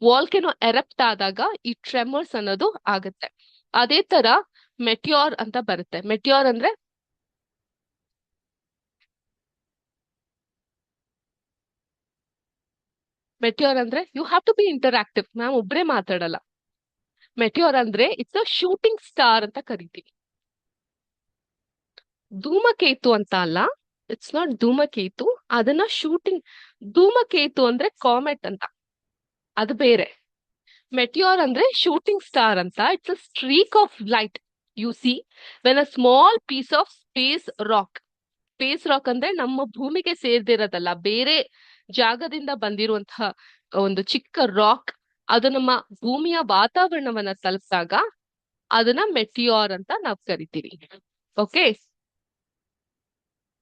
ವಾಲ್ಕೆನೋ ಎರಪ್ಟ್ ಆದಾಗ ಈ ಟ್ರೆಮರ್ಸ್ ಅನ್ನೋದು ಆಗುತ್ತೆ. ಅದೇ ತರ ಮೆಟಿಯೋರ್ ಅಂತ ಬರುತ್ತೆ. ಮೆಟಿಯೋರ್ ಅಂದ್ರೆ you have to be interactive. Ma'am ಒಬ್ರೇ ಮಾತಾಡಲ್ಲ. ಮೆಟಿಯೋರ್ ಅಂದ್ರೆ ಇಟ್ಸ್ ಅ ಶೂಟಿಂಗ್ ಸ್ಟಾರ್ ಅಂತ ಕರಿತೀವಿ. ಧೂಮಕೇತು ಅಂತ ಅಲ್ಲ, ಇಟ್ಸ್ ನಾಟ್ ಧೂಮಕೇತು, ಅದನ್ನ ಶೂಟಿಂಗ್. ಧೂಮಕೇತು ಅಂದ್ರೆ ಕಾಮೆಟ್ ಅಂತ, ಅದು ಬೇರೆ. ಮೆಟಿಯೋರ್ ಅಂದ್ರೆ ಶೂಟಿಂಗ್ ಸ್ಟಾರ್ ಅಂತ. It's a streak of light you see when a small piece of space rock ಅಂದ್ರೆ ನಮ್ಮ ಭೂಮಿಗೆ ಸೇರ್ದಿರೋದಲ್ಲ, ಬೇರೆ ಜಾಗದಿಂದ ಬಂದಿರುವಂತಹ ಒಂದು ಚಿಕ್ಕ ರಾಕ್, ಅದು ನಮ್ಮ ಭೂಮಿಯ ವಾತಾವರಣವನ್ನ ತಲುಪಿದಾಗ ಅದನ್ನ ಮೆಟಿಯೋರ್ ಅಂತ ನಾವು ಕರಿತೀವಿ. ಓಕೆ,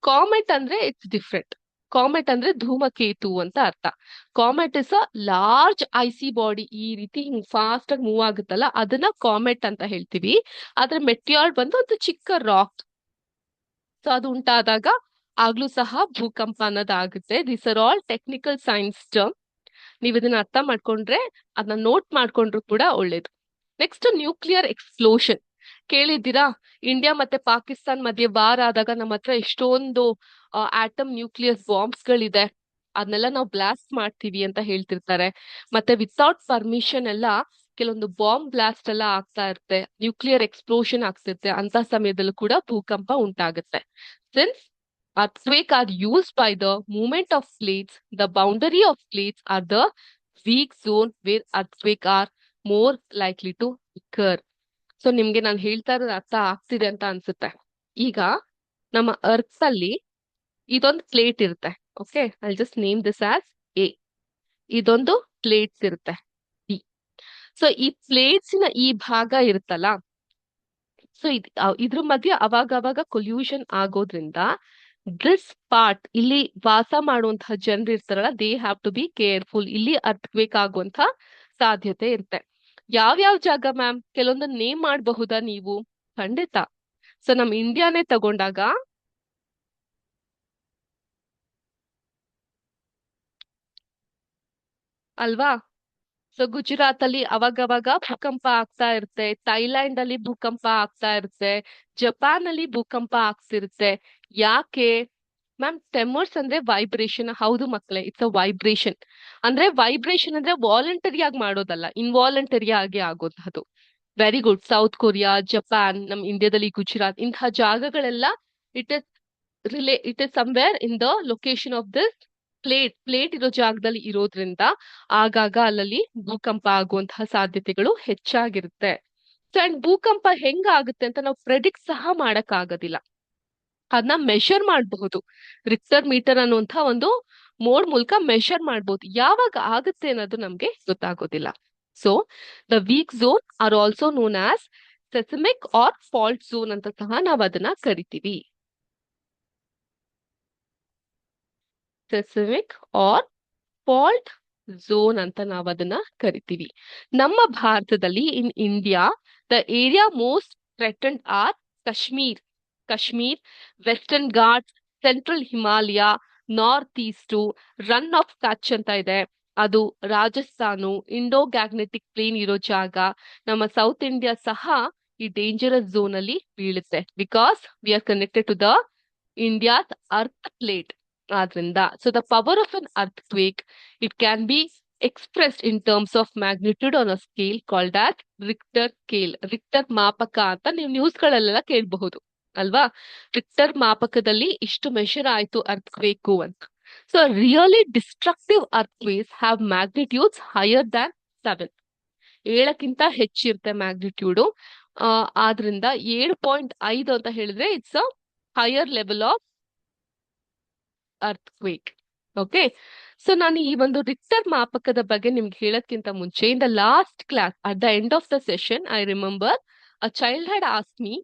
ಕಾಮೆಟ್ ಅಂದ್ರೆ ಇಟ್ಸ್ ಡಿಫ್ರೆಂಟ್. ಕಾಮೆಟ್ ಅಂದ್ರೆ ಧೂಮಕೇತು ಅಂತ ಅರ್ಥ. Comet is a large IC body, ಈ ರೀತಿ ಹಿಂಗ್ ಫಾಸ್ಟ್ ಆಗಿ ಮೂವ್ ಆಗುತ್ತಲ್ಲ, ಅದನ್ನ ಕಾಮೆಟ್ ಅಂತ ಹೇಳ್ತೀವಿ. ಆದ್ರೆ ಮೆಟಿಯಾರ್ ಬಂದು ಒಂದು ಚಿಕ್ಕ ರಾಕ್. ಸೊ ಅದು ಉಂಟಾದಾಗ ಆಗ್ಲೂ ಸಹ ಭೂಕಂಪ ಅನ್ನೋದಾಗುತ್ತೆ. This are all technical science term. ನೀವ್ ಇದನ್ನ ಅರ್ಥ ಮಾಡ್ಕೊಂಡ್ರೆ, ಅದನ್ನ ನೋಟ್ ಮಾಡ್ಕೊಂಡ್ರು ಕೂಡ ಒಳ್ಳೇದು. ನೆಕ್ಸ್ಟ್, ನ್ಯೂಕ್ಲಿಯರ್ ಎಕ್ಸ್ಪ್ಲೋಷನ್ ಕೇಳಿದ್ದೀರಾ? ಇಂಡಿಯಾ ಮತ್ತೆ ಪಾಕಿಸ್ತಾನ್ ಮಧ್ಯೆ ವಾರ್ ಆದಾಗ ನಮ್ಮ ಹತ್ರ ಎಷ್ಟೊಂದು ಆಟಮ್ ನ್ಯೂಕ್ಲಿಯಸ್ ಬಾಂಬ್ಸ್ ಗಳಿದೆ, ಅದನ್ನೆಲ್ಲ ನಾವು ಬ್ಲಾಸ್ಟ್ ಮಾಡ್ತೀವಿ ಅಂತ ಹೇಳ್ತಿರ್ತಾರೆ. ಮತ್ತೆ ವಿತೌಟ್ ಪರ್ಮಿಷನ್ ಎಲ್ಲ ಕೆಲವೊಂದು ಬಾಂಬ್ ಬ್ಲಾಸ್ಟ್ ಎಲ್ಲ ಆಗ್ತಾ ಇರುತ್ತೆ, ನ್ಯೂಕ್ಲಿಯರ್ ಎಕ್ಸ್ಪ್ಲೋಷನ್ ಆಗ್ತಿರುತ್ತೆ. ಅಂತ ಸಮಯದಲ್ಲೂ ಕೂಡ ಭೂಕಂಪ ಉಂಟಾಗುತ್ತೆ. Since earthquake are used by the movement of plates, the boundary of plates are the weak zone where earthquake are more likely to occur. So ನಿಮ್ಗೆ ನಾನು ಹೇಳ್ತಾ ಇರೋದು ಅರ್ಥ ಆಗ್ತಿದೆ ಅಂತ ಅನ್ಸುತ್ತೆ. ಈಗ ನಮ್ಮ ಅರ್ತ್ ಅಲ್ಲಿ ಇದೊಂದು ಪ್ಲೇಟ್ ಇರುತ್ತೆ. Okay, I just name this as A. ಇದೊಂದು ಪ್ಲೇಟ್ಸ್ ಇರುತ್ತೆ ಬಿ. ಸೊ ಈ ಪ್ಲೇಟ್ಸಿನ ಈ ಭಾಗ ಇರುತ್ತಲ್ಲ, ಸೊ ಇದ್ರ ಮಧ್ಯೆ ಅವಾಗ ಕೊಲ್ಯೂಷನ್ ಆಗೋದ್ರಿಂದ ದಿಸ್ ಪಾರ್ಟ್, ಇಲ್ಲಿ ವಾಸ ಮಾಡುವಂತಹ ಜನರು ಇರ್ತಾರಲ್ಲ, they have to be careful. ಇಲ್ಲಿ ಅರ್ಥಕ್ವೇಕ್ ಆಗುವಂತ ಸಾಧ್ಯತೆ ಇರುತ್ತೆ. ಯಾವ್ಯಾವ ಜಾಗ ಮ್ಯಾಮ್? ಕೆಲವೊಂದು ನೇಮ್ ಮಾಡಬಹುದಾ ನೀವು? ಖಂಡಿತ. ಸೊ ನಮ್ ಇಂಡಿಯಾನೇ ತಗೊಂಡಾಗ ಅಲ್ವಾ, ಸೊ ಗುಜರಾತ್ ಅಲ್ಲಿ ಅವಾಗವಾಗ ಭೂಕಂಪ ಆಗ್ತಾ ಇರುತ್ತೆ, ಥೈಲ್ಯಾಂಡ್ ಅಲ್ಲಿ ಭೂಕಂಪ ಆಗ್ತಾ ಇರುತ್ತೆ, ಜಪಾನ್ ಅಲ್ಲಿ ಭೂಕಂಪ ಆಗ್ತಿರುತ್ತೆ. ಯಾಕೆ ಮ್ಯಾಮ್? ಟೆಮರ್ಸ್ ಅಂದ್ರೆ ವೈಬ್ರೇಷನ್. ಹೌದು ಮಕ್ಕಳೇ, ಇಟ್ಸ್ ಅ ವೈಬ್ರೇಷನ್. ಅಂದ್ರೆ ವೈಬ್ರೇಷನ್ ಅಂದ್ರೆ ವಾಲಂಟರಿ ಆಗಿ ಮಾಡೋದಲ್ಲ, ಇನ್ವಾಲಂಟರಿ ಆಗಿ ಆಗೋದು. Very good. South Korea, Japan, ನಮ್ ಇಂಡಿಯಾದಲ್ಲಿ ಗುಜರಾತ್, ಇಂತಹ ಜಾಗಗಳೆಲ್ಲ it is it is somewhere in the location of this plate ಇರೋ ಜಾಗದಲ್ಲಿ ಇರೋದ್ರಿಂದ ಆಗಾಗ ಅಲ್ಲಲ್ಲಿ ಭೂಕಂಪ ಆಗುವಂತಹ ಸಾಧ್ಯತೆಗಳು ಹೆಚ್ಚಾಗಿರುತ್ತೆ. ಸೊ ಅಂಡ್ ಭೂಕಂಪ ಹೆಂಗ ಆಗುತ್ತೆ ಅಂತ ನಾವು ಪ್ರೆಡಿಕ್ಟ್ ಸಹ ಮಾಡಕ್ ಆಗೋದಿಲ್ಲ. ಅದನ್ನ ಮೆಷರ್ ಮಾಡಬಹುದು. ರಿಕ್ಟರ್ ಮೀಟರ್ ಅನ್ನುವಂಥ ಒಂದು ಮೋಡ್ ಮೂಲಕ ಮೆಷರ್ ಮಾಡಬಹುದು. ಯಾವಾಗ ಆಗುತ್ತೆ ಅನ್ನೋದು ನಮ್ಗೆ ಗೊತ್ತಾಗೋದಿಲ್ಲ. So the weak zone are also known as seismic or fault zone ಅಂತ ಸಹ ನಾವು ಅದನ್ನ ಕರಿತೀವಿ. ಸೆಸಮಿಕ್ ಆರ್ ಫಾಲ್ಟ್ ಝೋನ್ ಅಂತ ನಾವು ಅದನ್ನ ಕರಿತೀವಿ. ನಮ್ಮ ಭಾರತದಲ್ಲಿ in India the area most threatened are Kashmir, Western Ghats, Central Himalaya, North East, Rann of Kutch ಅಂತ ಇದೆ, ಅದು ರಾಜಸ್ಥಾನು, ಇಂಡೋ ಗ್ಯಾಗ್ನೆಟಿಕ್ ಪ್ಲೇನ್ ಇರೋ ಜಾಗ. ನಮ್ಮ ಸೌತ್ ಇಂಡಿಯಾ ಸಹ ಈ ಡೇಂಜರಸ್ ಝೋನ್ ಅಲ್ಲಿ ಬೀಳುತ್ತೆ, because we are connected to the India's earth plate. ಆದ್ರಿಂದ so the power of an earthquake, it can be expressed in terms of magnitude on a scale called as Richter scale. Richter ಮಾಪಕ ಅಂತ ನೀವು ನ್ಯೂಸ್ಗಳಲ್ಲೆಲ್ಲ ಕೇಳಬಹುದು ಅಲ್ವಾ? Richter ಮಾಪಕದಲ್ಲಿ ಇಷ್ಟು measure ಆಯ್ತು earthquake ಅಂತ. So really destructive earthquakes have magnitudes higher than 7. 7ಕ್ಕಿಂತ ಹೆಚ್ಚಿರುತ್ತೆ ಮ್ಯಾಗ್ನಿಟ್ಯೂಡು. ಆದ್ರಿಂದ 7.5 ಅಂತ ಹೇಳಿದ್ರೆ it's a higher level of earthquake. Okay, so ನಾನು ಈ ಒಂದು ರಿಕ್ಟರ್ ಮಾಪಕದ ಬಗ್ಗೆ ನಿಮ್ಗೆ ಹೇಳೋದ್ಕಿಂತ ಮುಂಚೆ, in the last class at the end of the session I remember a child had ask me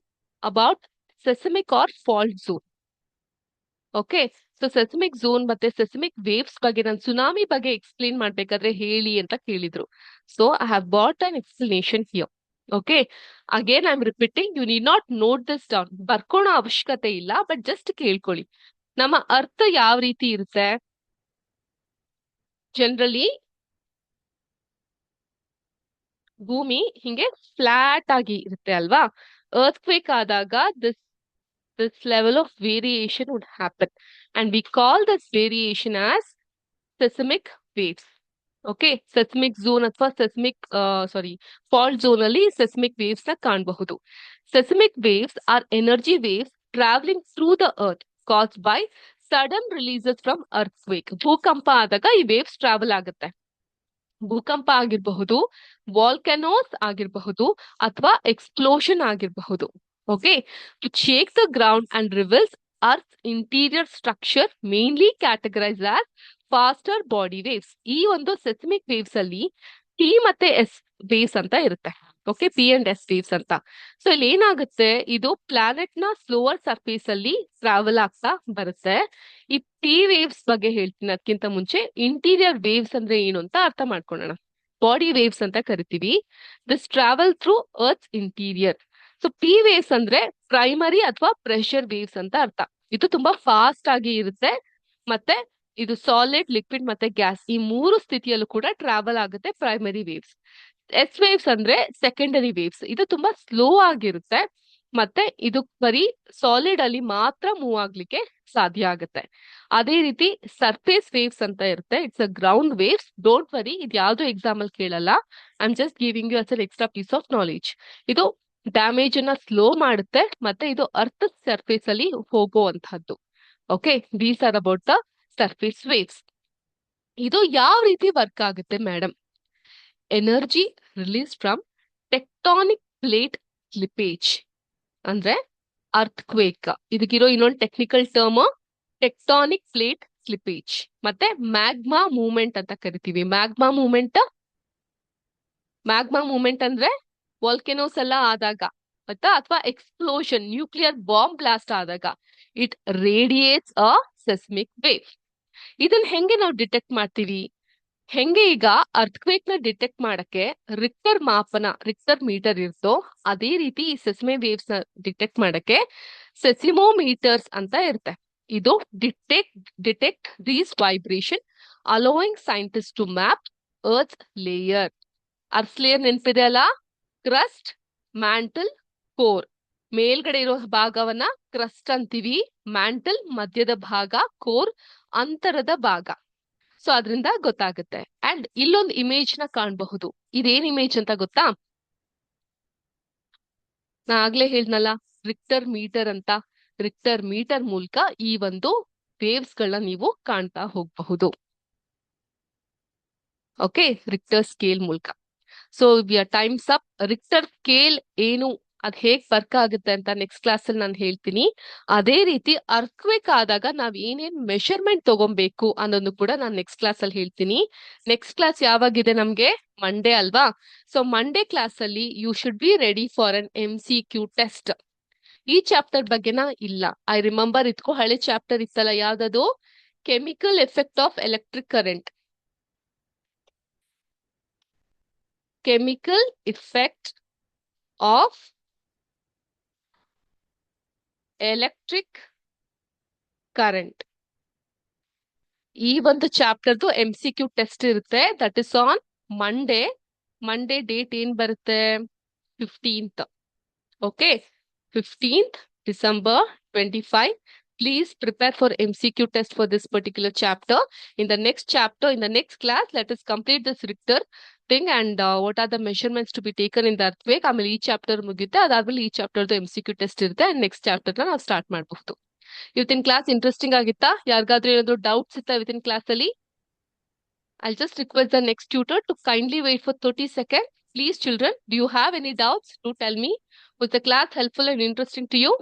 about seismic or fault zone. Okay, so seismic zone ಮತ್ತೆ seismic waves ಬಗ್ಗೆ ನಾನು ಸುನಾಮಿ ಬಗ್ಗೆ ಎಕ್ಸ್ಪ್ಲೇನ್ ಮಾಡ್ಬೇಕಾದ್ರೆ ಹೇಳಿ ಅಂತ ಕೇಳಿದ್ರು. So I have bought an explanation here. Okay, again I am repeating, you need not note this down. ಬರ್ಕೊಳ್ಳೋ ಅವಶ್ಯಕತೆ ಇಲ್ಲ, ಬಟ್ ಜಸ್ಟ್ ಕೇಳ್ಕೊಳ್ಳಿ. ನಮ್ಮ ಅರ್ಥ ಯಾವ ರೀತಿ ಇರುತ್ತೆ? ಜನರಲಿ ಭೂಮಿ ಹಿಂಗೆ ಫ್ಲಾಟ್ ಆಗಿ ಇರುತ್ತೆ ಅಲ್ವಾ? ಅರ್ತ್ ಕ್ವೇಕ್ ಆದಾಗ this level of variation would happen, and we call this variation as seismic waves. Okay, seismic zone ಅಥವಾ ಫಾಲ್ಟ್ ಝೋನ್ ಅಲ್ಲಿ ಸೆಸ್ಮಿಕ್ ವೇವ್ಸ್ ನ ಕಾಣಬಹುದು. Seismic waves R energy waves travelling through the earth caused by sudden releases from earth quake. ಭೂಕಂಪ ಆದಾಗ ಈ waves travel ಆಗುತ್ತೆ. ಭೂಕಂಪ ಆಗಿರಬಹುದು, ವಾಲ್ಕನೋಸ್ ಆಗಿರಬಹುದು, ಅಥವಾ ಎಕ್ಸ್ಪ್ಲೋಷನ್ ಆಗಿರಬಹುದು. Okay, to shake the ground and reveals earth interior structure mainly categorise as faster body waves. ಈ ಒಂದು ಸೆಸ್ಮಿಕ್ ವೇವ್ಸ್ ಅಲ್ಲಿ ಟಿ ಮತ್ತೆ ಎಸ್ ವೇವ್ಸ್ ಅಂತ ಇರುತ್ತೆ. Okay, P and S waves ಅಂತ. ಸೊ ಇಲ್ಲಿ ಏನಾಗುತ್ತೆ, ಇದು ಪ್ಲಾನೆಟ್ ನ ಸ್ಲೋವರ್ ಸರ್ಫೇಸ್ ಅಲ್ಲಿ ಟ್ರಾವೆಲ್ ಆಗ್ತಾ ಬರುತ್ತೆ. ಈ ಪಿ ವೇವ್ಸ್ ಬಗ್ಗೆ ಹೇಳ್ತೀನಿ ಅದಕ್ಕಿಂತ ಮುಂಚೆ ಇಂಟೀರಿಯರ್ ವೇವ್ಸ್ ಅಂದ್ರೆ ಏನು ಅಂತ ಅರ್ಥ ಮಾಡ್ಕೊಳ್ಳೋಣ. ಬಾಡಿ ವೇವ್ಸ್ ಅಂತ ಕರಿತೀವಿ. This travel through earth interior. So P waves ಅಂದ್ರೆ ಪ್ರೈಮರಿ ಅಥವಾ ಪ್ರೆಷರ್ ವೇವ್ಸ್ ಅಂತ ಅರ್ಥ. ಇದು ತುಂಬಾ ಫಾಸ್ಟ್ ಆಗಿ ಇರುತ್ತೆ, ಮತ್ತೆ ಇದು ಸಾಲಿಡ್, ಲಿಕ್ವಿಡ್ ಮತ್ತೆ ಗ್ಯಾಸ್ ಈ 3 ಸ್ಥಿತಿಯಲ್ಲೂ ಕೂಡ ಟ್ರಾವೆಲ್ ಆಗುತ್ತೆ ಪ್ರೈಮರಿ ವೇವ್ಸ್. ಎಸ್ ವೇವ್ಸ್ ಅಂದ್ರೆ ಸೆಕೆಂಡರಿ ವೇವ್ಸ್. ಇದು ತುಂಬಾ ಸ್ಲೋ ಆಗಿರುತ್ತೆ, ಮತ್ತೆ ಇದು ಬರೀ ಸಾಲಿಡ್ ಅಲ್ಲಿ ಮಾತ್ರ ಮೂವ್ ಆಗ್ಲಿಕ್ಕೆ ಸಾಧ್ಯ ಆಗುತ್ತೆ. ಅದೇ ರೀತಿ ಸರ್ಫೇಸ್ ವೇವ್ಸ್ ಅಂತ ಇರುತ್ತೆ. It's a ground waves. Don't worry, ಇದು ಯಾವ್ದು ಎಕ್ಸಾಮ್ ಅಲ್ಲಿ ಕೇಳಲ್ಲ. I am just giving you us an extra piece of knowledge. ಇದು ಡ್ಯಾಮೇಜ್ ಅನ್ನ ಸ್ಲೋ ಮಾಡುತ್ತೆ, ಮತ್ತೆ ಇದು ಅರ್ತ್ ಸರ್ಫೇಸ್ ಅಲ್ಲಿ ಹೋಗುವಂತಹದ್ದು. Okay, these are about the surface waves. ಇದು ಯಾವ ರೀತಿ ವರ್ಕ್ ಆಗುತ್ತೆ madam? Energy release from tectonic plate slippage ಅಂದ್ರೆ ಅರ್ತ್ ಕ್ವೇಕ್. ಇದಕ್ಕಿರೋ ಇನ್ನೊಂದು technical term tectonic plate slippage. ಮತ್ತೆ ಮ್ಯಾಗ್ಮಾ ಮೂವ್ಮೆಂಟ್ ಅಂತ ಕರಿತೀವಿ. ಮ್ಯಾಗ್ಮಾ ಮೂವ್ಮೆಂಟ್ ಅಂದ್ರೆ ವಾಲ್ಕೆನೋಸ್ ಎಲ್ಲ ಆದಾಗ ಅಥವಾ ಎಕ್ಸ್ಪ್ಲೋಷನ್, ನ್ಯೂಕ್ಲಿಯರ್ ಬಾಂಬ್ ಬ್ಲಾಸ್ಟ್ ಆದಾಗ ಇಟ್ ರೇಡಿಯೇಟ್ಸ್ ಅ ಸೆಸ್ಮಿಕ್ ವೇವ್. ಇದನ್ನ ಹೆಂಗೆ ನಾವು ಡಿಟೆಕ್ಟ್ ಮಾಡ್ತೀವಿ? ಹೆಂಗೆ ಈಗ ಅರ್ಥಕ್ವೇಕ್ ನ ಡಿಟೆಕ್ಟ್ ಮಾಡಕ್ಕೆ ರಿಕ್ಟರ್ ಮೀಟರ್ ಇರ್ತೋ, ಅದೇ ರೀತಿ ಈ ಸೆಸ್ಮೆ ವೇವ್ಸ್ ನ ಡಿಟೆಕ್ಟ್ ಮಾಡಕ್ಕೆ ಸೆಸಿಮೋಮೀಟರ್ಸ್ ಅಂತ ಇರುತ್ತೆ. ಇದು detect these vibration, allowing scientist to map earth layer. Earth layer ನೆನಪಿದೆ ಅಲ್ಲ? Crust, mantle, core. ಮೇಲ್ಗಡೆ ಇರೋ ಭಾಗವನ್ನ ಕ್ರಸ್ಟ್ ಅಂತೀವಿ, ಮ್ಯಾಂಟಲ್ ಮಧ್ಯದ ಭಾಗ, ಕೋರ್ ಅಂತರದ ಭಾಗ. ಸೊ ಅದರಿಂದ ಗೊತ್ತಾಗುತ್ತೆ. ಅಂಡ್ ಇಲ್ಲೊಂದು ಇಮೇಜ್ ನ ಕಾಣಬಹುದು. ಇದೇನ್ ಇಮೇಜ್ ಅಂತ ಗೊತ್ತಾ? ನಾ ಆಗ್ಲೇ ಹೇಳ್ನಲ್ಲ, ರಿಕ್ಟರ್ ಮೀಟರ್ ಅಂತ. ರಿಕ್ಟರ್ ಮೀಟರ್ ಮೂಲಕ ಈ ಒಂದು ವೇವ್ಸ್ ಗಳನ್ನ ನೀವು ಕಾಣ್ತಾ ಹೋಗಬಹುದು. ಓಕೆ, ರಿಕ್ಟರ್ ಸ್ಕೇಲ್ ಮೂಲಕ. So times up. Richter scale ಏನು, ಅದ್ ಹೇಗ್ ವರ್ಕ್ ಆಗುತ್ತೆ ಅಂತ ನೆಕ್ಸ್ಟ್ ಕ್ಲಾಸ್ ಅಲ್ಲಿ ನಾನು ಹೇಳ್ತೀನಿ. ಅದೇ ರೀತಿ ಅರ್ಕ್ವೇಕ್ ಆದಾಗ ನಾವ್ ಏನೇನ್ ಮೆಷರ್ಮೆಂಟ್ ತಗೊಬೇಕು ಅನ್ನೋದು ಕೂಡ ನಾನು ನೆಕ್ಸ್ಟ್ ಕ್ಲಾಸ್ ಅಲ್ಲಿ ಹೇಳ್ತೀನಿ. ನೆಕ್ಸ್ಟ್ ಕ್ಲಾಸ್ ಯಾವಾಗಿದೆ ನಮ್ಗೆ? ಮಂಡೇ ಅಲ್ವಾ? ಸೊ ಮಂಡೇ ಕ್ಲಾಸ್ ಅಲ್ಲಿ you should be ready for an MCQ test. ಈ ಚಾಪ್ಟರ್ ಬಗ್ಗೆನ ಇಲ್ಲ, ಐ ರಿಮೆಂಬರ್ ಇದ್ಕೋ, ಹಳೆ ಚಾಪ್ಟರ್ ಇತ್ತಲ್ಲ, ಯಾವ್ದದು? Chemical effect of electric current. Chemical effect of electric current. ಈ ಒಂದು ಚಾಪ್ಟರ್ದು MCQ ಟೆಸ್ಟ್ ಇರುತ್ತೆ. That is on Monday. Monday date ಏನ್ ಬರುತ್ತೆ? 15th. Okay, 15th December 25. Please prepare for MCQ test for this particular chapter. In the next chapter, in the next class, let us complete this Richter thing and what are the measurements to be taken in the earthquake. ಆಮೇಲೆ ಈ chapter ಮುಗಿಯುತ್ತೆ. ಅದಾದ್ಮೇಲೆ ಈ ಚಾಪ್ಟರ್ದು MCQ test ಇರುತ್ತೆ. And next ಚಾಪ್ಟರ್ನ ನಾವು start ಮಾಡಬಹುದು. ಇವತ್ತಿನ class interesting ಆಗಿತ್ತಾ? ಯಾರಿಗಾದ್ರೂ ಏನಾದ್ರು ಡೌಟ್ಸ್ ಇತ್ತಾ ಇವತ್ತಿನ ಕ್ಲಾಸ್ ಅಲ್ಲಿ? I'll just request the next tutor to kindly wait for 30 seconds. Please, children, do you have any doubts? Do tell me. Was the class helpful and interesting to you?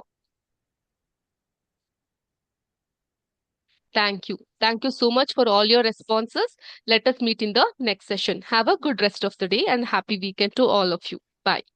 Thank you. Thank you so much for all your responses. Let us meet in the next session. Have a good rest of the day and happy weekend to all of you. Bye.